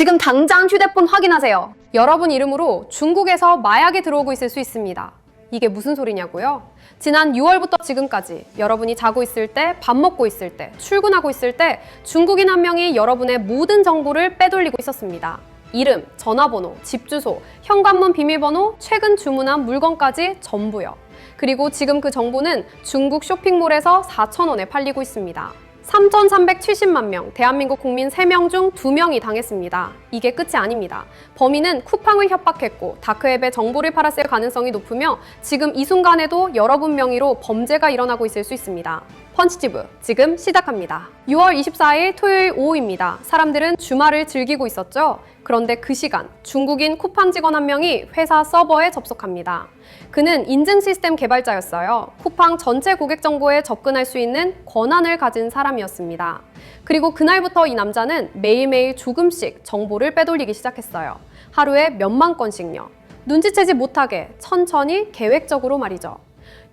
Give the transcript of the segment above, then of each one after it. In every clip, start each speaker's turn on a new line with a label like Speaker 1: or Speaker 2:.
Speaker 1: 지금 당장 휴대폰 확인하세요. 여러분 이름으로 중국에서 마약이 들어오고 있을 수 있습니다. 이게 무슨 소리냐고요? 지난 6월부터 지금까지 여러분이 자고 있을 때, 밥 먹고 있을 때, 출근하고 있을 때 중국인 한 명이 여러분의 모든 정보를 빼돌리고 있었습니다. 이름, 전화번호, 집 주소, 현관문 비밀번호, 최근 주문한 물건까지 전부요. 그리고 지금 그 정보는 중국 쇼핑몰에서 4,000원에 팔리고 있습니다. 3,370만 명, 대한민국 국민 3명 중 2명이 당했습니다. 이게 끝이 아닙니다. 범인은 쿠팡을 협박했고 다크웹에 정보를 팔았을 가능성이 높으며 지금 이 순간에도 여러분 명의로 범죄가 일어나고 있을 수 있습니다. 펀치지브, 지금 시작합니다. 6월 24일 토요일 오후입니다. 사람들은 주말을 즐기고 있었죠? 그런데 그 시간, 중국인 쿠팡 직원 한 명이 회사 서버에 접속합니다. 그는 인증 시스템 개발자였어요. 쿠팡 전체 고객 정보에 접근할 수 있는 권한을 가진 사람이었습니다. 그리고 그날부터 이 남자는 매일매일 조금씩 정보를 빼돌리기 시작했어요. 하루에 몇만 건씩요. 눈치채지 못하게 천천히 계획적으로 말이죠.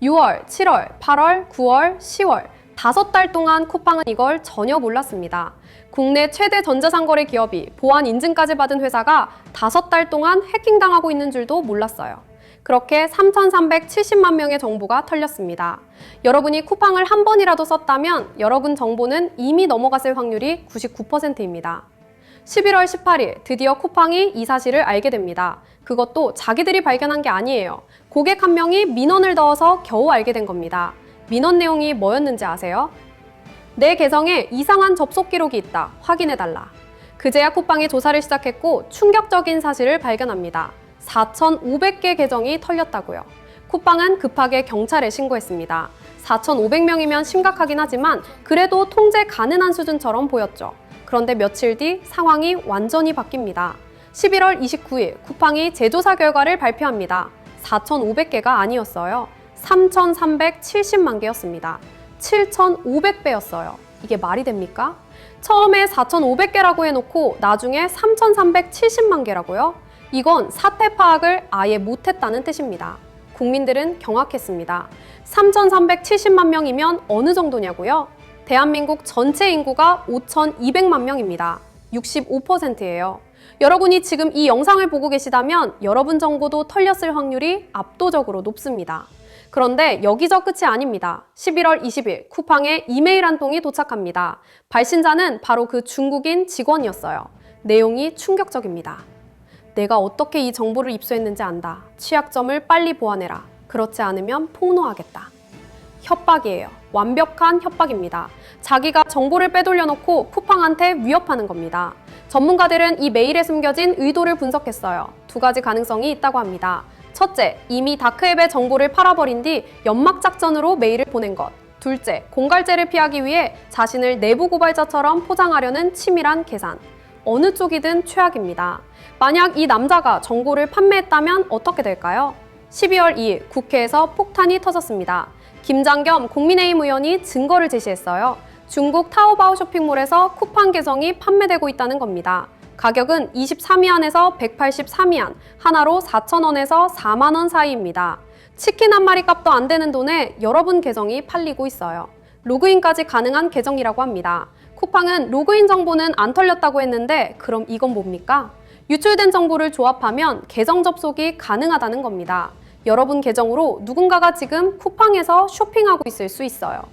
Speaker 1: 6월, 7월, 8월, 9월, 10월 5달 동안 쿠팡은 이걸 전혀 몰랐습니다. 국내 최대 전자상거래 기업이 보안 인증까지 받은 회사가 5달 동안 해킹당하고 있는 줄도 몰랐어요. 그렇게 3,370만 명의 정보가 털렸습니다. 여러분이 쿠팡을 한 번이라도 썼다면 여러분 정보는 이미 넘어갔을 확률이 99%입니다. 11월 18일 드디어 쿠팡이 이 사실을 알게 됩니다. 그것도 자기들이 발견한 게 아니에요. 고객 한 명이 민원을 넣어서 겨우 알게 된 겁니다. 민원 내용이 뭐였는지 아세요? 내 계정에 이상한 접속 기록이 있다. 확인해달라. 그제야 쿠팡이 조사를 시작했고 충격적인 사실을 발견합니다. 4,500개 계정이 털렸다고요. 쿠팡은 급하게 경찰에 신고했습니다. 4,500명이면 심각하긴 하지만 그래도 통제 가능한 수준처럼 보였죠. 그런데 며칠 뒤 상황이 완전히 바뀝니다. 11월 29일 쿠팡이 재조사 결과를 발표합니다. 4,500개가 아니었어요. 3,370만 개였습니다. 7,500배였어요. 이게 말이 됩니까? 처음에 4,500개라고 해놓고 나중에 3,370만 개라고요? 이건 사태 파악을 아예 못했다는 뜻입니다. 국민들은 경악했습니다. 3,370만 명이면 어느 정도냐고요? 대한민국 전체 인구가 5,200만 명입니다. 65%예요. 여러분이 지금 이 영상을 보고 계시다면 여러분 정보도 털렸을 확률이 압도적으로 높습니다. 그런데 여기서 끝이 아닙니다. 11월 20일 쿠팡에 이메일 한 통이 도착합니다. 발신자는 바로 그 중국인 직원이었어요. 내용이 충격적입니다. 내가 어떻게 이 정보를 입수했는지 안다. 취약점을 빨리 보완해라. 그렇지 않으면 폭로하겠다. 협박이에요. 완벽한 협박입니다. 자기가 정보를 빼돌려놓고 쿠팡한테 위협하는 겁니다. 전문가들은 이 메일에 숨겨진 의도를 분석했어요. 2가지 가능성이 있다고 합니다. 첫째, 이미 다크웹의 정보를 팔아버린 뒤 연막작전으로 메일을 보낸 것. 둘째, 공갈죄를 피하기 위해 자신을 내부 고발자처럼 포장하려는 치밀한 계산. 어느 쪽이든 최악입니다. 만약 이 남자가 정보를 판매했다면 어떻게 될까요? 12월 2일 국회에서 폭탄이 터졌습니다. 김장겸 국민의힘 의원이 증거를 제시했어요. 중국 타오바오 쇼핑몰에서 쿠팡 계정이 판매되고 있다는 겁니다. 가격은 23위안에서 183위안, 하나로 4,000원에서 4만 원 사이입니다. 치킨 한 마리 값도 안 되는 돈에 여러분 계정이 팔리고 있어요. 로그인까지 가능한 계정이라고 합니다. 쿠팡은 로그인 정보는 안 털렸다고 했는데 그럼 이건 뭡니까? 유출된 정보를 조합하면 계정 접속이 가능하다는 겁니다. 여러분 계정으로 누군가가 지금 쿠팡에서 쇼핑하고 있을 수 있어요.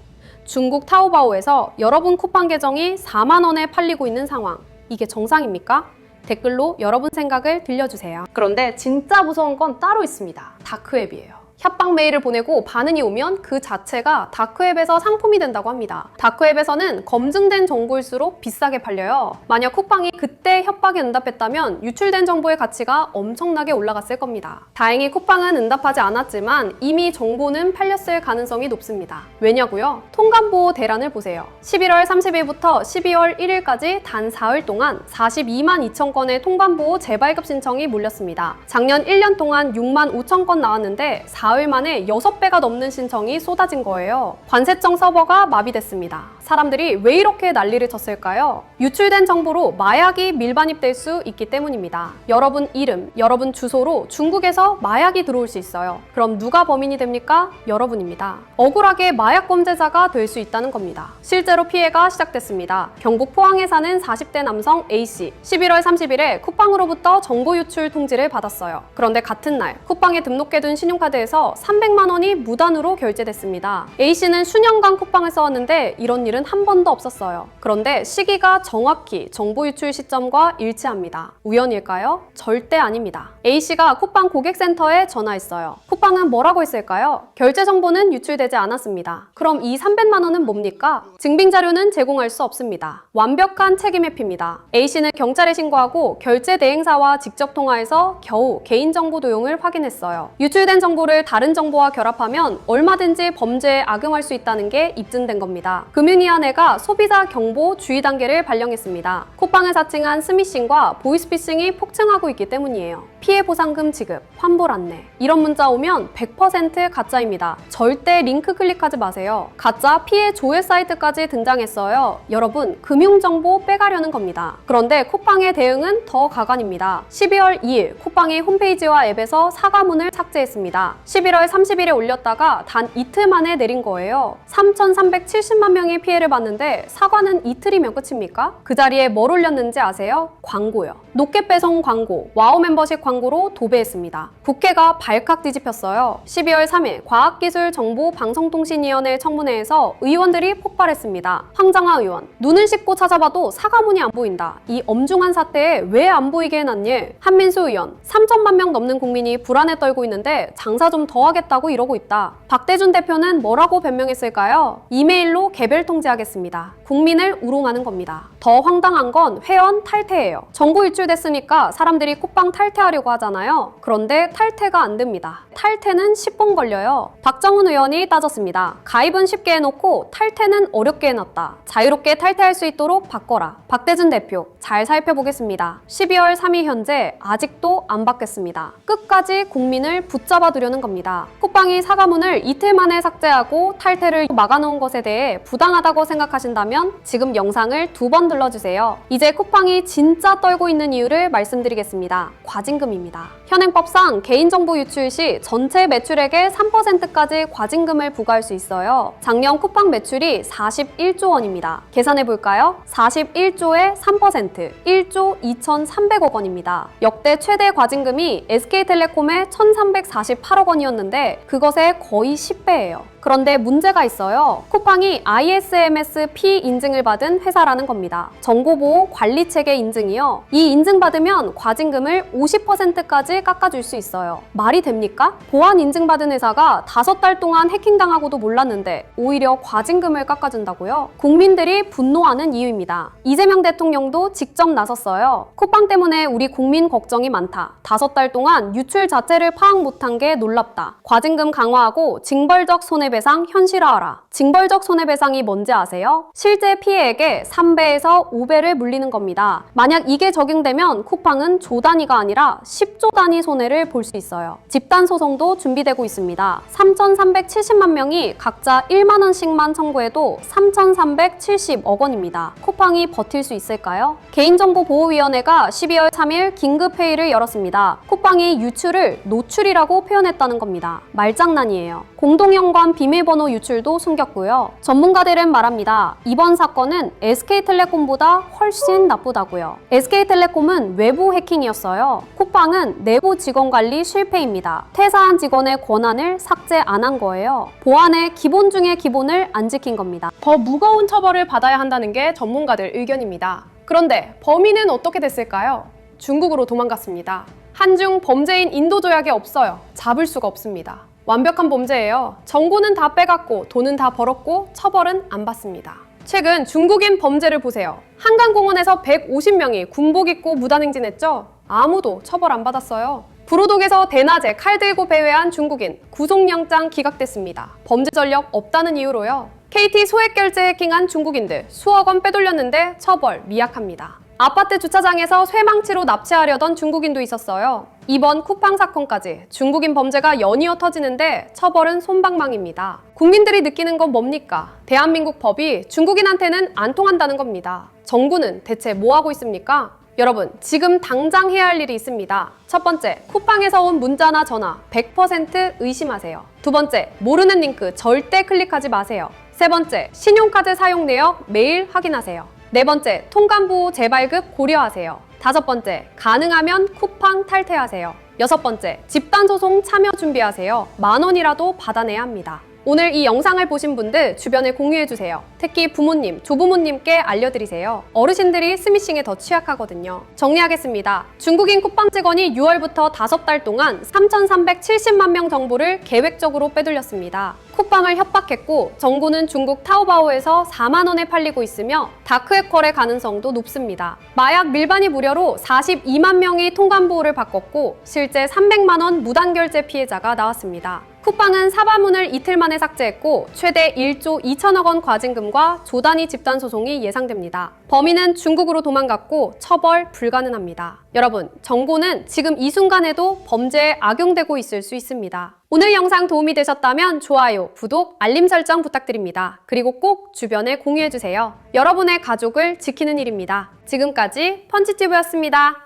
Speaker 1: 중국 타오바오에서 여러분 쿠팡 계정이 4만 원에 팔리고 있는 상황. 이게 정상입니까? 댓글로 여러분 생각을 들려주세요. 그런데 진짜 무서운 건 따로 있습니다. 다크웹이에요. 협박 메일을 보내고 반응이 오면 그 자체가 다크웹에서 상품이 된다고 합니다. 다크웹에서는 검증된 정보일수록 비싸게 팔려요. 만약 쿠팡이 그때 협박에 응답했다면 유출된 정보의 가치가 엄청나게 올라갔을 겁니다. 다행히 쿠팡은 응답하지 않았지만 이미 정보는 팔렸을 가능성이 높습니다. 왜냐고요? 통관보호 대란을 보세요. 11월 30일부터 12월 1일까지 단 4일 동안 42만 2천 건의 통관보호 재발급 신청이 몰렸습니다. 작년 1년 동안 6만 5천 건 나왔는데 4일 만에 6배가 넘는 신청이 쏟아진 거예요. 관세청 서버가 마비됐습니다. 사람들이 왜 이렇게 난리를 쳤을까요? 유출된 정보로 마약이 밀반입될 수 있기 때문입니다. 여러분 이름, 여러분 주소로 중국에서 마약이 들어올 수 있어요. 그럼 누가 범인이 됩니까? 여러분입니다. 억울하게 마약 범죄자가 될 수 있다는 겁니다. 실제로 피해가 시작됐습니다. 경북 포항에 사는 40대 남성 A씨. 11월 30일에 쿠팡으로부터 정보 유출 통지를 받았어요. 그런데 같은 날 쿠팡에 등록해둔 신용카드에서 300만 원이 무단으로 결제됐습니다. A씨는 수년간 쿠팡을 써왔는데 이런 일은 한 번도 없었어요. 그런데 시기가 정확히 정보 유출 시점과 일치합니다. 우연일까요? 절대 아닙니다. A씨가 쿠팡 고객센터에 전화했어요. 쿠팡은 뭐라고 했을까요? 결제 정보는 유출되지 않았습니다. 그럼 이 300만 원은 뭡니까? 증빙 자료는 제공할 수 없습니다. 완벽한 책임 회피입니다. A씨는 경찰에 신고하고 결제 대행사와 직접 통화해서 겨우 개인정보 도용을 확인했어요. 유출된 정보를 다른 정보와 결합하면 얼마든지 범죄에 악용할 수 있다는 게 입증된 겁니다. 금융위원회가 소비자 경보 주의 단계를 발령했습니다. 쿠팡을 사칭한 스미싱과 보이스피싱이 폭증하고 있기 때문이에요. 피해 보상금 지급, 환불 안내 이런 문자 오면 100% 가짜입니다. 절대 링크 클릭하지 마세요. 가짜 피해 조회 사이트까지 등장했어요. 여러분, 금융정보 빼가려는 겁니다. 그런데 쿠팡의 대응은 더 가관입니다. 12월 2일 쿠팡이 홈페이지와 앱에서 사과문을 삭제했습니다. 11월 30일에 올렸다가 단 이틀 만에 내린 거예요. 3,370만 명이 피해를 봤는데 사과는 이틀이면 끝입니까? 그 자리에 뭘 올렸는지 아세요? 광고요. 노켓 배송 광고, 와우 멤버십 광고로 도배했습니다. 국회가 발칵 뒤집혔어요. 12월 3일 과학기술정보방송통신위원회 청문회에서 의원들이 폭발했습니다. 황정화 의원, 눈을 씻고 찾아봐도 사과문이 안 보인다. 이 엄중한 사태에 왜 안 보이게 해놨니? 한민수 의원, 3천만 명 넘는 국민이 불안에 떨고 있는데 장사 좀 더 하겠다고 이러고 있다. 박대준 대표는 뭐라고 변명했을까요? 이메일로 개별 통지하겠습니다. 국민을 우롱하는 겁니다. 더 황당한 건 회원 탈퇴예요. 정보 유출됐으니까 사람들이 쿠팡 탈퇴하려고 하잖아요. 그런데 탈퇴가 안 됩니다. 탈퇴는 10분 걸려요. 박정훈 의원이 따졌습니다. 가입은 쉽게 해놓고 탈퇴는 어렵게 해놨다. 자유롭게 탈퇴할 수 있도록 바꿔라. 박대준 대표, 잘 살펴보겠습니다. 12월 3일 현재 아직도 안 바뀌었습니다. 끝까지 국민을 붙잡아 두려는 겁니다. 쿠팡이 사과문을 이틀 만에 삭제하고 탈퇴를 막아놓은 것에 대해 부당하다고 생각하신다면 지금 영상을 2번 눌러주세요. 이제 쿠팡이 진짜 떨고 있는 이유를 말씀드리겠습니다. 과징금입니다. 현행법상 개인정보 유출 시 전체 매출액의 3%까지 과징금을 부과할 수 있어요. 작년 쿠팡 매출이 41조 원입니다. 계산해볼까요? 41조의 3%, 1조 2,300억 원입니다. 역대 최대 과징금이 SK텔레콤의 1,348억 원이었는데 그것의 거의 10배예요. 그런데 문제가 있어요. 쿠팡이 ISMS-P 인증을 받은 회사라는 겁니다. 정보보호관리체계 인증이요. 이 인증받으면 과징금을 50%까지 깎아줄 수 있어요. 말이 됩니까? 보안 인증받은 회사가 5달 동안 해킹당하고도 몰랐는데 오히려 과징금을 깎아준다고요? 국민들이 분노하는 이유입니다. 이재명 대통령도 직접 나섰어요. 쿠팡 때문에 우리 국민 걱정이 많다. 5달 동안 유출 자체를 파악 못한 게 놀랍다. 과징금 강화하고 징벌적 손해배상 현실화하라. 징벌적 손해배상이 뭔지 아세요? 실제 피해액의 3배에서 5배를 물리는 겁니다. 만약 이게 적용되면 쿠팡은 조 단위가 아니라 10조 단위 손해를 볼 수 있어요. 집단 소송도 준비되고 있습니다. 3,370만 명이 각자 1만 원씩만 청구해도 3,370억 원입니다. 쿠팡이 버틸 수 있을까요? 개인정보보호위원회가 12월 3일 긴급회의를 열었습니다. 쿠팡이 유출을 노출이라고 표현했다는 겁니다. 말장난이에요. 공동연관 비밀번호 유출도 숨겼고요. 전문가들은 말합니다. 이번 사건은 SK텔레콤보다 훨씬 나쁘다고요. SK텔레콤은 외부 해킹이었어요. 쿠팡은 내부 직원 관리 실패입니다. 퇴사한 직원의 권한을 삭제 안 한 거예요. 보안의 기본 중의 기본을 안 지킨 겁니다. 더 무거운 처벌을 받아야 한다는 게 전문가들 의견입니다. 그런데 범인은 어떻게 됐을까요? 중국으로 도망갔습니다. 한중 범죄인 인도 조약이 없어요. 잡을 수가 없습니다. 완벽한 범죄예요. 정보는 다 빼갔고 돈은 다 벌었고 처벌은 안 받습니다. 최근 중국인 범죄를 보세요. 한강공원에서 150명이 군복 입고 무단행진했죠? 아무도 처벌 안 받았어요. 부로독에서 대낮에 칼 들고 배회한 중국인 구속영장 기각됐습니다. 범죄 전력 없다는 이유로요. KT 소액결제 해킹한 중국인들 수억 원 빼돌렸는데 처벌 미약합니다. 아파트 주차장에서 쇠망치로 납치하려던 중국인도 있었어요. 이번 쿠팡 사건까지 중국인 범죄가 연이어 터지는데 처벌은 솜방망입니다. 국민들이 느끼는 건 뭡니까? 대한민국 법이 중국인한테는 안 통한다는 겁니다. 정부는 대체 뭐 하고 있습니까? 여러분, 지금 당장 해야 할 일이 있습니다. 첫 번째, 쿠팡에서 온 문자나 전화 100% 의심하세요. 두 번째, 모르는 링크 절대 클릭하지 마세요. 세 번째, 신용카드 사용 내역 매일 확인하세요. 네 번째, 통관보호 재발급 고려하세요. 다섯 번째, 가능하면 쿠팡 탈퇴하세요. 여섯 번째, 집단소송 참여 준비하세요. 10,000원이라도 받아내야 합니다. 오늘 이 영상을 보신 분들 주변에 공유해주세요. 특히 부모님, 조부모님께 알려드리세요. 어르신들이 스미싱에 더 취약하거든요. 정리하겠습니다. 중국인 쿠팡 직원이 6월부터 5달 동안 3,370만 명 정보를 계획적으로 빼돌렸습니다. 쿠팡을 협박했고 정보는 중국 타오바오에서 4만 원에 팔리고 있으며 다크웹 거래 가능성도 높습니다. 마약 밀반입 우려로 42만 명이 통관보호를 바꿨고 실제 300만 원 무단결제 피해자가 나왔습니다. 쿠팡은 사과문을 이틀 만에 삭제했고 최대 1조 2천억 원 과징금과 조단위 집단소송이 예상됩니다. 범인은 중국으로 도망갔고 처벌 불가능합니다. 여러분, 정보는 지금 이 순간에도 범죄에 악용되고 있을 수 있습니다. 오늘 영상 도움이 되셨다면 좋아요, 구독, 알림 설정 부탁드립니다. 그리고 꼭 주변에 공유해주세요. 여러분의 가족을 지키는 일입니다. 지금까지 펀치티브였습니다.